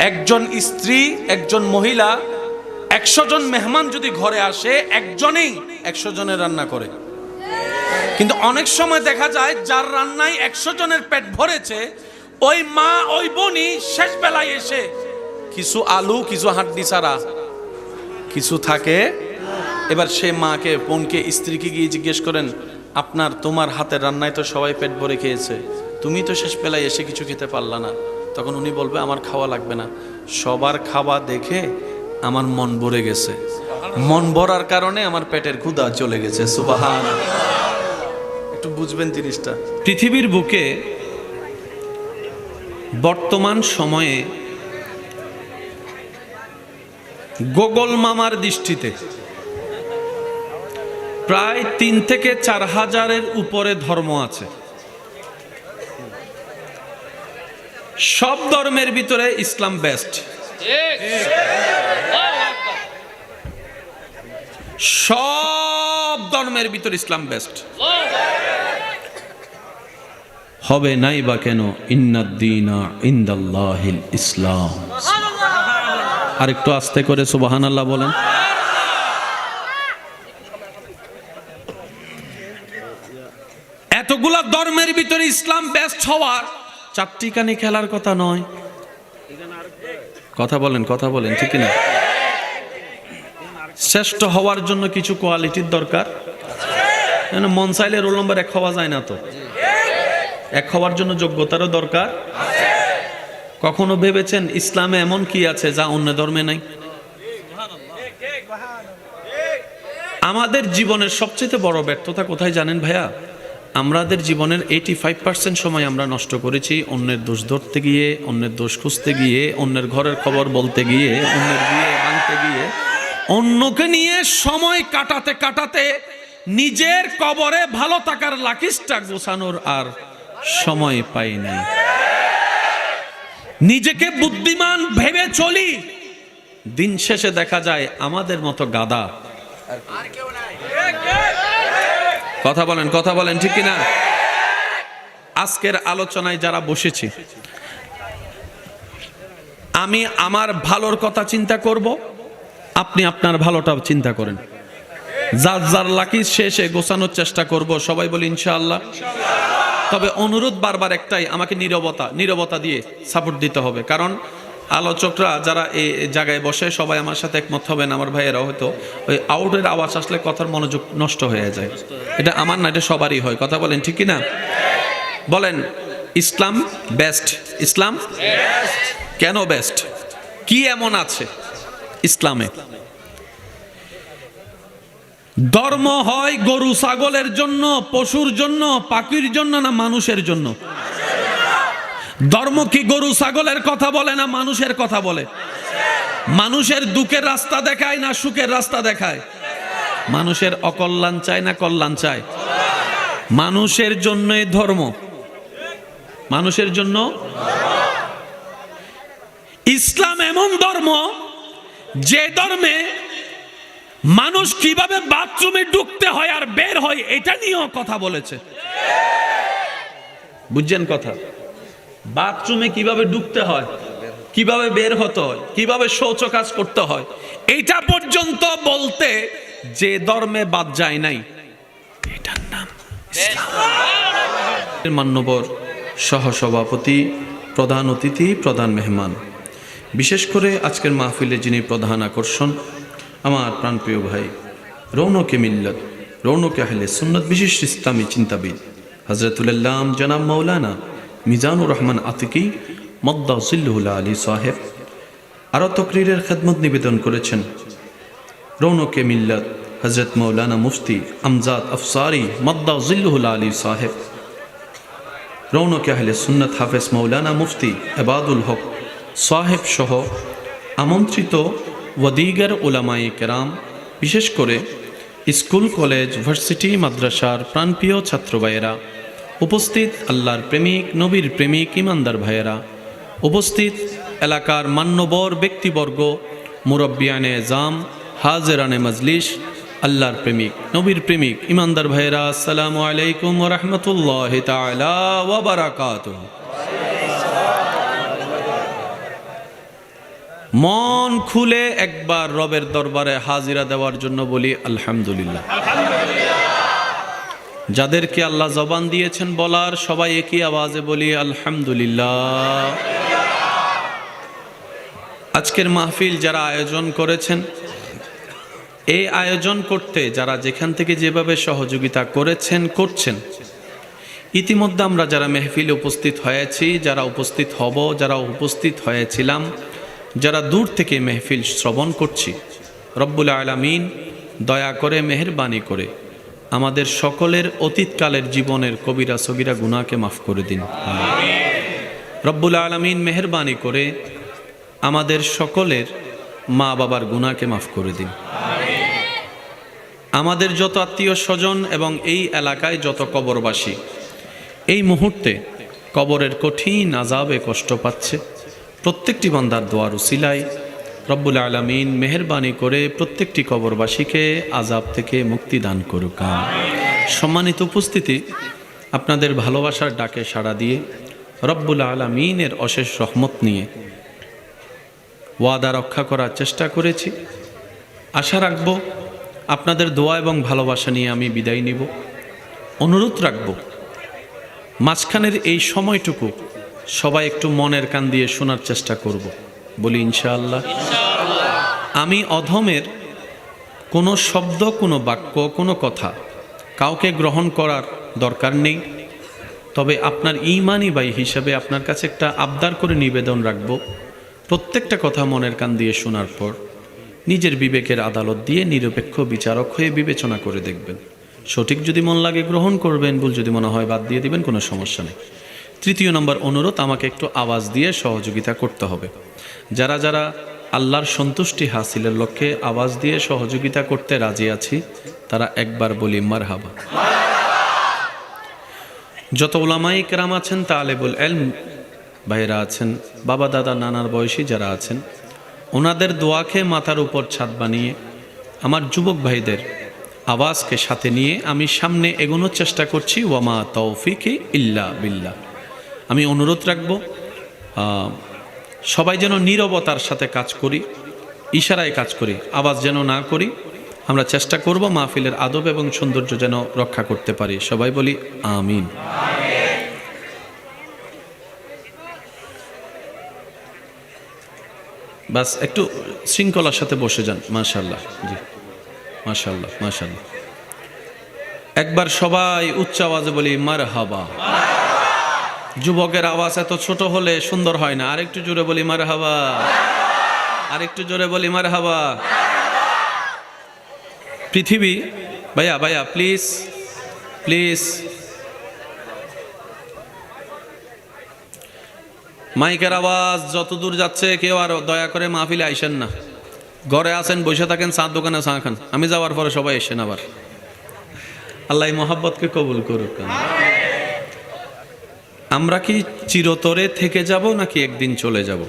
একজন স্ত্রী, একজন মহিলা 100 জন মেহমান যদি ঘরে আসে, একজনেই 100 জনের রান্না করে। কিন্তু অনেক সময় দেখা যায় যার রান্নায় 100 জনের পেট ভরেছে, ওই মা ওই বোনই শেষ বেলায় এসে কিছু আলু, কিছু হাড্ডি ছাড়া কিছু থাকে। এবার সে মাকে, বোনকে, স্ত্রীকে গিয়ে জিজ্ঞেস করেন, তোমার হাতের রান্নায় তো সবাই পেট ভরে খেয়েছে, তুমি তো শেষ বেলায় এসে কিছু খেতে পারলা না। তখন উনি বলবে, আমার খাওয়া লাগবে না, সবার খাওয়া দেখে আমার মন ভরে গেছে, মন ভরার কারণে আমার পেটের ক্ষুধা চলে গেছে। সুবহানাল্লাহ। একটু বুঝবেন জিনিসটা। পৃথিবীর বুকে বর্তমান সময়ে গোগল মামার দৃষ্টিতে প্রায় 3 থেকে 4 হাজারের উপরে ধর্ম আছে। সব ধর্মের ভিতরে ইসলাম বেস্ট। সব ধর্মের ভিতরে ইসলাম বেস্ট হবে নাই বা কেন? ইন্নাদ-দীনা ইনদাল্লাহিল ইসলাম। আর একটু আস্তে করে সুবহানাল্লাহ বলেন। এতগুলা ধর্মের ভিতরে ইসলাম বেস্ট হওয়ার চারটিখানি খেলার কথা নয়। কথা বলেন, কথা বলেন, ঠিক না? শ্রেষ্ঠ হওয়ার জন্য কিছু কোয়ালিটির দরকার। মন চাইলে রোল নম্বর 1 হওয়া যায় না তো। 1 হওয়ার জন্য যোগ্যতারও দরকার। কখনো ভেবেছেন ইসলামে এমন কি আছে যা অন্য ধর্মে নাই? আমাদের জীবনের সবচেয়ে বড় ব্যর্থতা কোথায় জানেন ভাইয়া? আমাদের জীবনের 85% সময় আমরা নষ্ট করেছি অন্যের দোষ ধরতে গিয়ে, অন্যের দোষ খুঁজতে গিয়ে, অন্যের ঘরের খবর বলতে গিয়ে, অন্যের বিয়ে ভাঙতে গিয়ে, অন্যকে নিয়ে সময় কাটাতে কাটাতে নিজের কবরে ভালো থাকার লাকিসটা গোছানোর আর সময় পাই নাই। নিজেকে বুদ্ধিমান ভেবে চলি, দিন শেষে দেখা যায় আমাদের মতো গাধা। কথা বলেন, কথা বলেন, ঠিক কিনা? আজকের আলোচনায় যারা বসেছি, আমি আমার ভালোর কথা চিন্তা করব, আপনি আপনার ভালোটা চিন্তা করেন। যার যার লাকি শেষে গোছানোর চেষ্টা করব, সবাই বলি ইনশাআল্লাহ। তবে অনুরোধ বারবার একটাই, আমাকে নীরবতা দিয়ে সাপোর্ট দিতে হবে। কারণ আলোচকরা যারা এই জায়গায় বসে সবাই আমার সাথে একমত হবেন। আমার ভাইয়েরা হয়তো ওই আউটের আওয়াজ আসলে কথার মনোযোগ নষ্ট হয়ে যায়। এটা আমার না, এটা সবারই হয়। কথা বলেন, ঠিক কিনা? বলেন, ইসলাম বেস্ট। ইসলাম কেন বেস্ট? কি এমন আছে ইসলামে? ধর্ম হয় গরু ছাগলের জন্য, পশুর জন্য, পাখির জন্য, না মানুষের জন্য? ধর্ম কি গরু ছাগলের কথা বলে না মানুষের কথা বলে? মানুষের দুঃখের রাস্তা দেখায় না সুখের রাস্তা দেখায়? মানুষের অকল্যাণ চায় না কল্যাণ চায়? মানুষের জন্যই ধর্ম, মানুষের জন্য। ইসলাম এমন ধর্ম যে ধর্মে মানুষ কিভাবে বাথরুমে ঢুকতে হয় আর বের হয় এটা নিয়েও কথা বলেছে। বুঝছেন কথা? বাথরুমে কিভাবে ঢুকতে হয়, কিভাবে বের হতে হয়, কিভাবে শৌচ কাজ করতে হয়, এটা পর্যন্ত বলতে যে ধর্মে বাদ যায় নাই, এটার নাম ইসলাম। মান্যবর সহসভাপতি, প্রধান অতিথি, প্রধান মেহমান, বিশেষ করে আজকের মাহফিলে যিনি প্রধান আকর্ষণ, আমার প্রাণপ্রিয় ভাই, রৌনকে মিল্লত, রৌনকে আহলে সুন্নত, বিশিষ্ট ইসলামী চিন্তাবিদ হযরতুল আল্লাম জনাব মাওলানা মিজানুর রহমান আতিকি মদ্দাজিল্লুহুল আলী সাহেব আরো তকরিরের খেদমত নিবেদন করেছেন। রৌনকে মিল্লত হযরত মাওলানা মুফতি আমজাদ আফসারি মদ্দাজিল্লুহুল আলী সাহেব, রৌনকে আহলে সুন্নত হাফেজ মাওলানা মুফতি ইবাদুল হক সাহেব সহ আমন্ত্রিত ওয়াদিগার উলামায়ে কেরাম, বিশেষ করে স্কুল, কলেজ, ভার্সিটি, মাদ্রাসার প্রাণপ্রিয় ছাত্র ভাইয়েরা, উপস্থিত আল্লাহর প্রেমিক, নবীর প্রেমিক, ইমানদার ভাইয়েরা, উপস্থিত এলাকার মান্যবর ব্যক্তিবর্গ, মুরব্বিয়ানে জাম, হাজেরানে মজলিস, আল্লাহর প্রেমিক, নবীর প্রেমিক, ইমানদার ভাইয়েরা, আসসালামু আলাইকুম ওয়া রাহমাতুল্লাহি তাআলা ওয়া বারাকাতুহু। মন খুলে একবার রবের দরবারে হাজিরা দেওয়ার জন্য বলি আলহামদুলিল্লাহ। যাদেরকে আল্লাহ জবান দিয়েছেন বলার, সবাই একই আওয়াজে বলি আলহামদুলিল্লাহ। আজকের মাহফিল যারা আয়োজন করেছেন, এই আয়োজন করতে যারা যেখান থেকে যেভাবে সহযোগিতা করেছেন করছেন, ইতিমধ্যে আমরা যারা মেহফিলে উপস্থিত হয়েছি, যারা উপস্থিত হব, যারা উপস্থিত হয়েছিলাম, যারা দূর থেকে মেহফিল শ্রবণ করছি, রব্বুল আলামিন দয়া করে মেহেরবানি করে আমাদের সকলের অতীতকালের জীবনের কবিরা সগীরা গুনাহকে মাফ করে দিন। রব্বুল আলামিন মেহেরবানি করে আমাদের সকলের মা বাবার গুনাহকে মাফ করে দিন। আমাদের যত আত্মীয় স্বজন এবং এই এলাকায় যত কবরবাসী এই মুহূর্তে কবরের কঠিন আযাবে কষ্ট পাচ্ছে, প্রত্যেকটি বান্দার দোয়ার উসিলায় রব্বুল আলামিন মেহেরবানি করে প্রত্যেকটি কবরবাসীকে আযাব থেকে মুক্তি দান করুক। সম্মানিত উপস্থিতি, আপনাদের ভালোবাসার ডাকে সাড়া দিয়ে রব্বুল আলামিনের অশেষ রহমত নিয়ে ওয়াদা রক্ষা করার চেষ্টা করেছি। আশা রাখব আপনাদের দোয়া এবং ভালোবাসা নিয়ে আমি বিদায় নিব। অনুরোধ রাখব মাঝখানের এই সময়টুকু সবাই একটু মনের কান দিয়ে শোনার চেষ্টা করব। বলি ইনশাআল্লাহ। আমি অধমের কোনো শব্দ, কোনো বাক্য, কোনো কথা কাউকে গ্রহণ করার দরকার নেই। তবে আপনার ঈমানি ভাই হিসাবে আপনার কাছে একটা আবদার করে নিবেদন রাখব, প্রত্যেকটা কথা মনের কান দিয়ে শোনার পর নিজের বিবেকের আদালত দিয়ে নিরপেক্ষ বিচারক হয়ে বিবেচনা করে দেখবেন। সঠিক যদি মন লাগে গ্রহণ করবেন, ভুল যদি মনে হয় বাদ দিয়ে দিবেন, কোনো সমস্যা নেই। তৃতীয় নম্বর অনুরোধ, আমাকে একটু আওয়াজ দিয়ে সহযোগিতা করতে হবে। যারা যারা আল্লাহর সন্তুষ্টি হাসিলের লক্ষ্যে আওয়াজ দিয়ে সহযোগিতা করতে রাজি আছি, তারা একবার বলি মারহাবা। যত উলামায়ে কেরাম আছেন, তালেবুল ইলম ভাইরা আছেন, বাবা দাদা নানার বয়সী যারা আছেন, ওনাদের দোয়াকে মাথার উপর ছাদ বানিয়ে আমার যুবক ভাইদের আওয়াজকে সাথে নিয়ে আমি সামনে এগোনোর চেষ্টা করছি। ওয়ামা তৌফিকি ইল্লা বিল্লাহ। আমি অনুরোধ রাখব সবাই যেন নীরবতার সাথে কাজ করি, ইশারায় কাজ করি, আওয়াজ যেন না করি। আমরা চেষ্টা করব মাহফিলের আদব এবং সৌন্দর্য যেন রক্ষা করতে পারি। সবাই বলি আমিন। বাস একটু শৃঙ্খলার সাথে বসে যান। মাশাআল্লাহ, জি মাশাআল্লাহ, মাশাআল্লাহ। একবার সবাই উচ্চ আওয়াজে বলি মারহাবা। যুবকের আওয়াজ এত ছোট হলে সুন্দর হয় না, আরেকটু জোরে বলি মারহাবা, আরেকটু জোরে বলি মারহাবা। পৃথিবী ভাইয়া ভাইয়া প্লিজ প্লিজ, মাইকের আওয়াজ যত দূর যাচ্ছে কেউ আর দয়া করে মাহফিলে আইসেন না। ঘরে আছেন, বসে থাকেন, চাঁদ দোকানে চা খান, আমি যাওয়ার পরে সবাই এসেন আবার। আল্লাহ মোহাব্বতকে কবুল করুক। আমরা কি চিরতরে থেকে যাব নাকি একদিন চলে যাব?